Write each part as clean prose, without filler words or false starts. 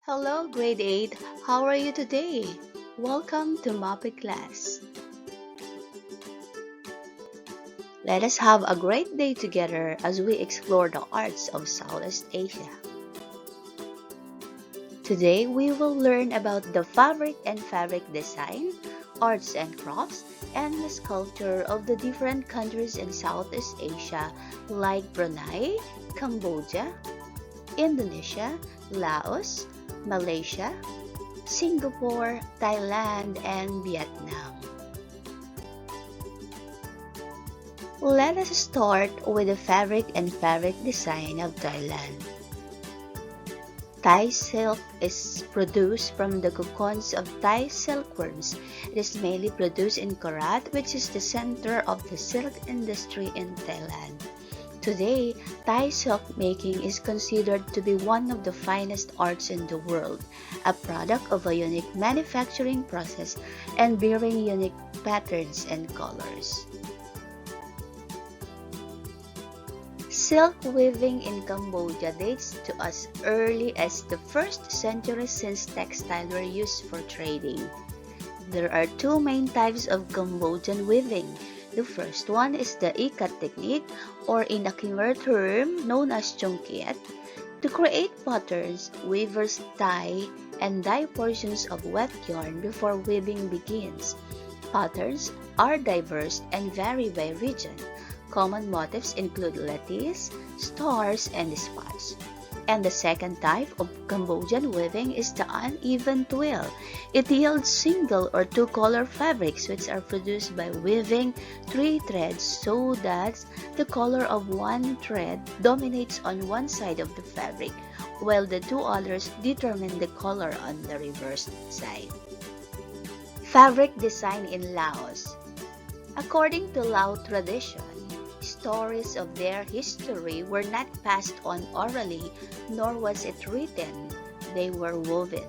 Hello, grade 8. How are you today? Welcome to Muppet class. Let us have a great day together as we explore the arts of Southeast Asia. Today, we will learn about the fabric and fabric design, arts and crafts, and the sculpture of the different countries in Southeast Asia like Brunei, Cambodia, Indonesia, Laos, Malaysia, Singapore, Thailand, and Vietnam. Let us start with the fabric and fabric design of Thailand. Thai silk is produced from the cocoons of Thai silkworms. It is mainly produced in Korat, which is the center of the silk industry in Thailand. Today, Thai silk making is considered to be one of the finest arts in the world, a product of a unique manufacturing process and bearing unique patterns and colors. Silk weaving in Cambodia dates to as early as the 1st century since textiles were used for trading. There are two main types of Cambodian weaving. The first one is the ikat technique, or in a Khmer term known as chongkiet. To create patterns, weavers tie and dye portions of wet yarn before weaving begins. Patterns are diverse and vary by region. Common motifs include lattice, stars, and spots. And the second type of Cambodian weaving is the uneven twill. It yields single or two-color fabrics which are produced by weaving three threads so that the color of one thread dominates on one side of the fabric, while the two others determine the color on the reverse side. Fabric design in Laos. According to Lao tradition, stories of their history were not passed on orally, nor was it written. They were woven.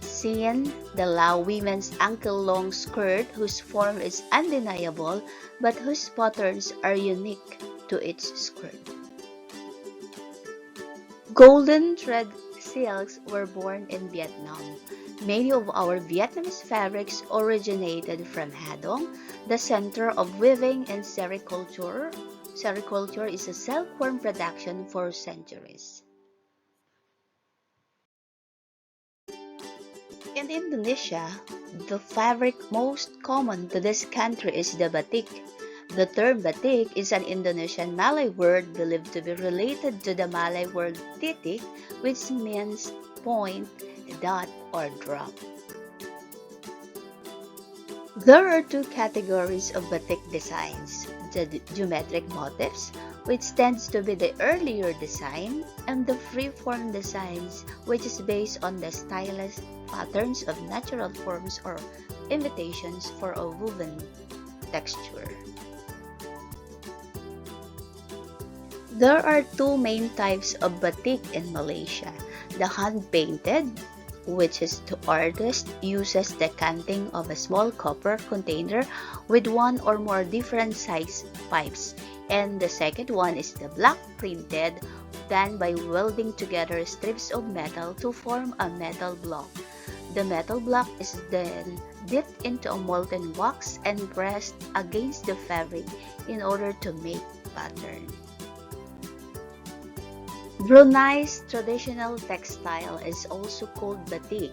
Scene: the Lao women's ankle-long skirt whose form is undeniable but whose patterns are unique to each skirt. Golden thread silks were born in Vietnam. Many of our Vietnamese fabrics originated from Hadong, the center of weaving and sericulture. Sericulture is a silkworm production for centuries. In Indonesia, the fabric most common to this country is the batik. The term batik is an Indonesian Malay word believed to be related to the Malay word titik, which means point, dot, or drop. There are two categories of batik designs: the geometric motifs, which tends to be the earlier design, and the free-form designs, which is based on the stylized patterns of natural forms or imitations for a woven texture. There are two main types of batik in Malaysia: the hand-painted, which is the artist uses the canting of a small copper container with one or more different size pipes, and the second one is the black printed, done by welding together strips of metal to form a metal block. The metal block is then dipped into a molten wax and pressed against the fabric in order to make pattern. Brunei's traditional textile is also called batik,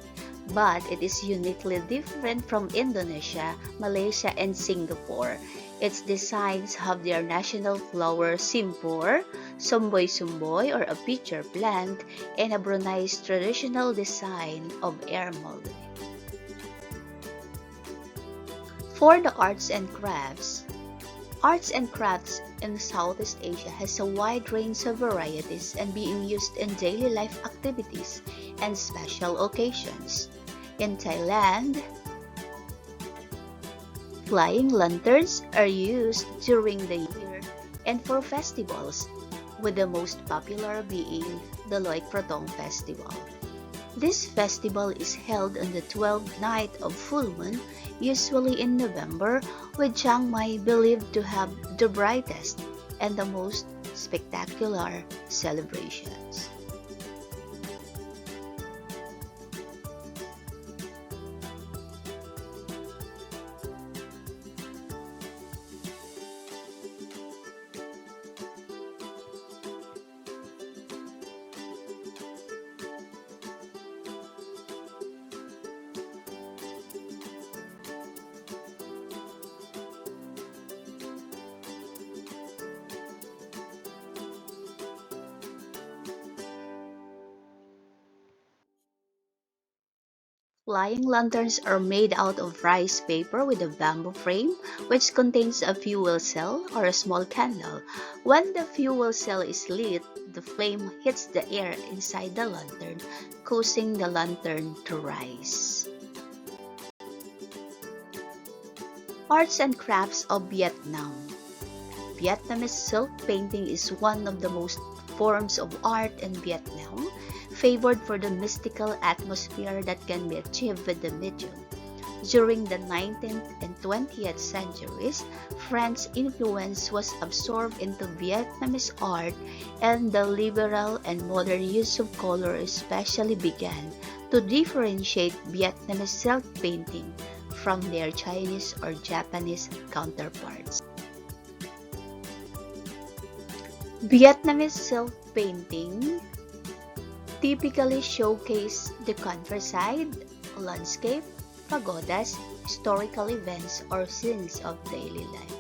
but it is uniquely different from Indonesia, Malaysia, and Singapore. Its designs have their national flower simpor, sumboy or a pitcher plant, and a Brunei's traditional design of air molding. For the arts and crafts, arts and crafts in Southeast Asia has a wide range of varieties and being used in daily life activities and special occasions. In Thailand, flying lanterns are used during the year and for festivals, with the most popular being the Loy Krathong Festival. This festival is held on the 12th night of full moon, usually in November, with Chiang Mai believed to have the brightest and the most spectacular celebrations. Flying lanterns are made out of rice paper with a bamboo frame, which contains a fuel cell or a small candle. When the fuel cell is lit, the flame hits the air inside the lantern, causing the lantern to rise. Arts and crafts of Vietnam. Vietnamese silk painting is one of the most forms of art in Vietnam, favored for the mystical atmosphere that can be achieved with the medium. During the 19th and 20th centuries, French influence was absorbed into Vietnamese art, and the liberal and modern use of color especially began to differentiate Vietnamese silk painting from their Chinese or Japanese counterparts. Vietnamese silk painting typically showcase the countryside, landscape, pagodas, historical events, or scenes of daily life.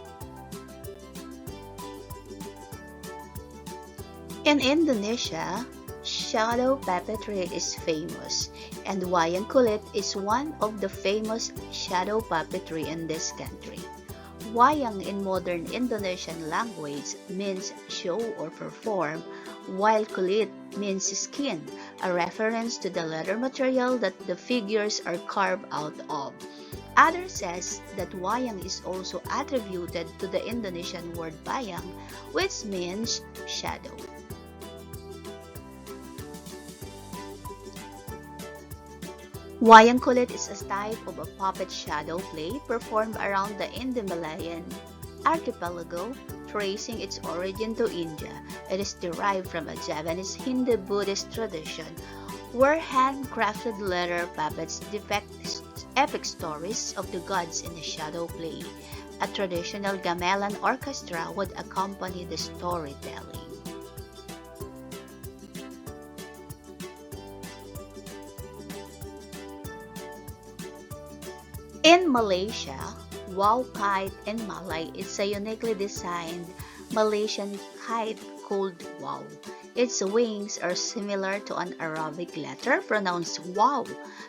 In Indonesia, shadow puppetry is famous, and wayang kulit is one of the famous shadow puppetry in this country. Wayang in modern Indonesian language means show or perform, while kulit means skin, a reference to the leather material that the figures are carved out of. Others says that wayang is also attributed to the Indonesian word bayang, which means shadow. Wayang kulit is a type of a puppet shadow play performed around the Indo-Malayan archipelago, tracing its origin to India. It is derived from a Japanese Hindu-Buddhist tradition where handcrafted leather puppets depict epic stories of the gods in a shadow play. A traditional gamelan orchestra would accompany the storytelling. In Malaysia, Wow Kite in Malay is a uniquely designed Malaysian kite called Wow. Its wings are similar to an Arabic letter pronounced Wow.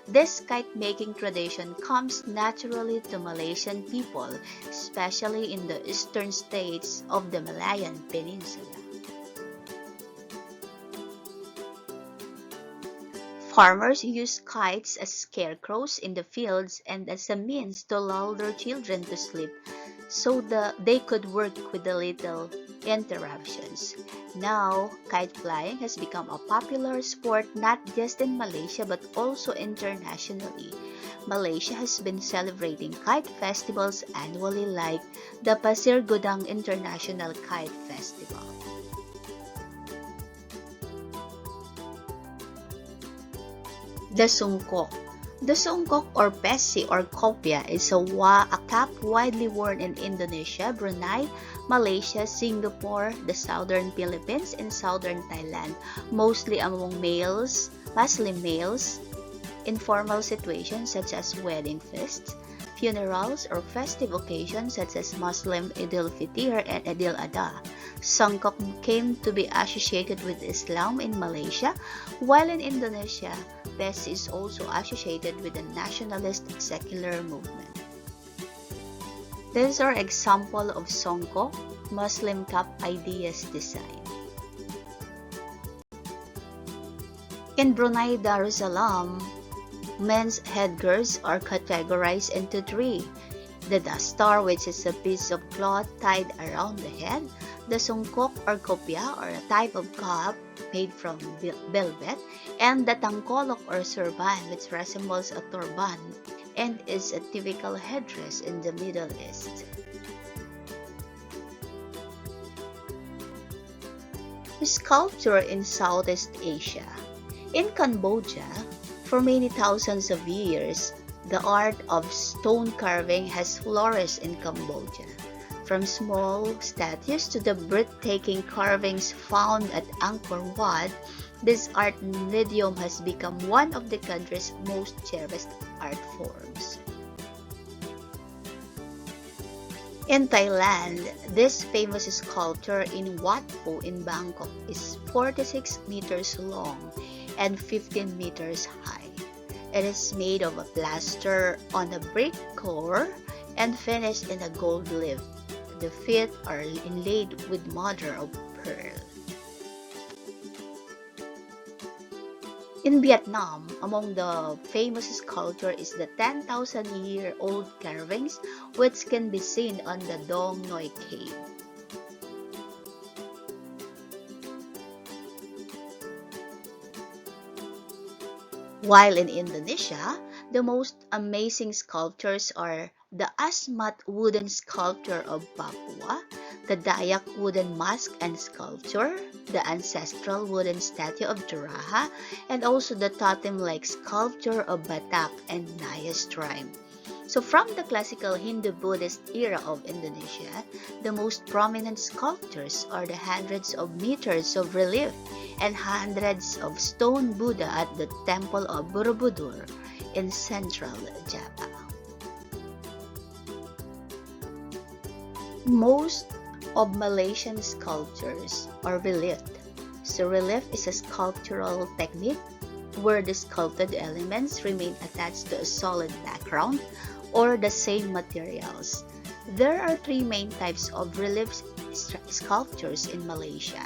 This kite-making tradition comes naturally to Malaysian people, especially in the eastern states of the Malayan Peninsula. Farmers use kites as scarecrows in the fields and as a means to lull their children to sleep so that they could work with the little interruptions. Now, kite flying has become a popular sport not just in Malaysia but also internationally. Malaysia has been celebrating kite festivals annually like the Pasir Gudang International Kite Festival. The sungkok. The sungkok or pesi or kopya is a cap widely worn in Indonesia, Brunei, Malaysia, Singapore, the southern Philippines, and southern Thailand, mostly among males, Muslim males, in formal situations such as wedding feasts, funerals, or festive occasions such as Muslim Eid al-Fitr and Eid al-Adha. Sungkok came to be associated with Islam in Malaysia, while in Indonesia, Pesi is also associated with the nationalist secular movement. These are examples of songkok, Muslim cap ideas design. In Brunei Darussalam, men's headgears are categorized into three: the dastar, which is a piece of cloth tied around the head; the songkok or kopya, or a type of cap made from velvet; and the tangkolok or surban, which resembles a turban and is a typical headdress in the Middle East. Sculpture in Southeast Asia. In Cambodia, for many thousands of years, the art of stone carving has flourished in Cambodia. From small statues to the breathtaking carvings found at Angkor Wat, this art medium has become one of the country's most cherished art forms. In Thailand, this famous sculpture in Wat Po in Bangkok is 46 meters long and 15 meters high. It is made of a plaster on a brick core and finished in a gold leaf. The feet are inlaid with mother of pearl. In Vietnam, among the famous sculpture is the 10,000-year-old carvings which can be seen on the Dong Noi Cave. While in Indonesia, the most amazing sculptures are the Asmat wooden sculpture of Papua, the Dayak wooden mask and sculpture, the ancestral wooden statue of Jaraha, and also the totem-like sculpture of Batak and Nayas tribe. So from the classical Hindu-Buddhist era of Indonesia, the most prominent sculptures are the hundreds of meters of relief and hundreds of stone Buddha at the Temple of Borobudur in central Java. Most of Malaysian sculptures are reliefed. So relief is a sculptural technique where the sculpted elements remain attached to a solid background or the same materials. There are three main types of relief sculptures in Malaysia.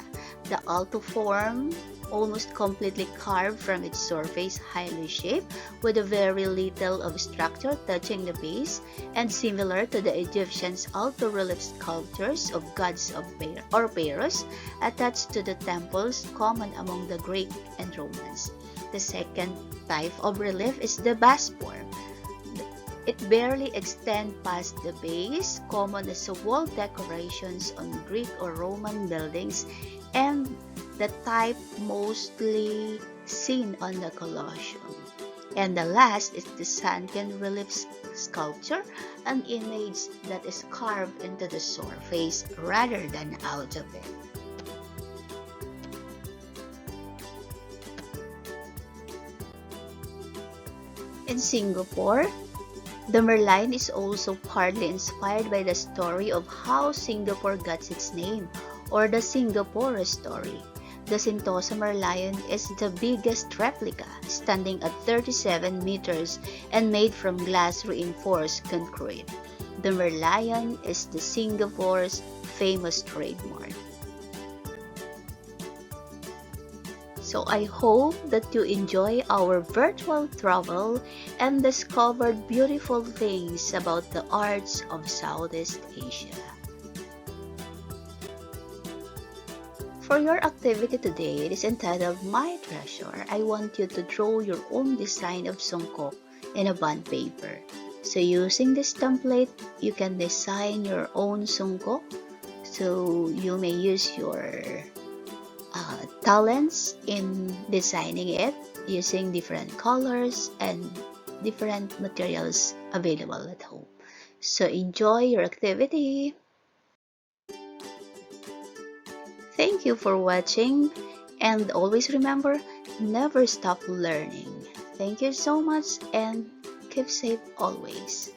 The alto form, almost completely carved from its surface, highly shaped, with a very little of structure touching the base, and similar to the Egyptians' alto relief sculptures of gods of or pharaohs attached to the temples common among the Greek and Romans. The second type of relief is the bas form. It barely extends past the base, common as wall decorations on Greek or Roman buildings, and the type mostly seen on the Colosseum. And the last is the sunken relief sculpture, an image that is carved into the surface rather than out of it. In Singapore, the Merlion is also partly inspired by the story of how Singapore got its name, or the Singapore story. The Sentosa Merlion is the biggest replica, standing at 37 meters and made from glass reinforced concrete. The Merlion is the Singapore's famous trademark. So I hope that you enjoy our virtual travel and discovered beautiful things about the arts of Southeast Asia. For your activity today, it is entitled My Treasure. I want you to draw your own design of songkok in a bond paper. So using this template, you can design your own songkok. So you may use your talents in designing it using different colors and different materials available at home. So enjoy your activity. Thank you for watching, and always remember, never stop learning. Thank you so much and keep safe always.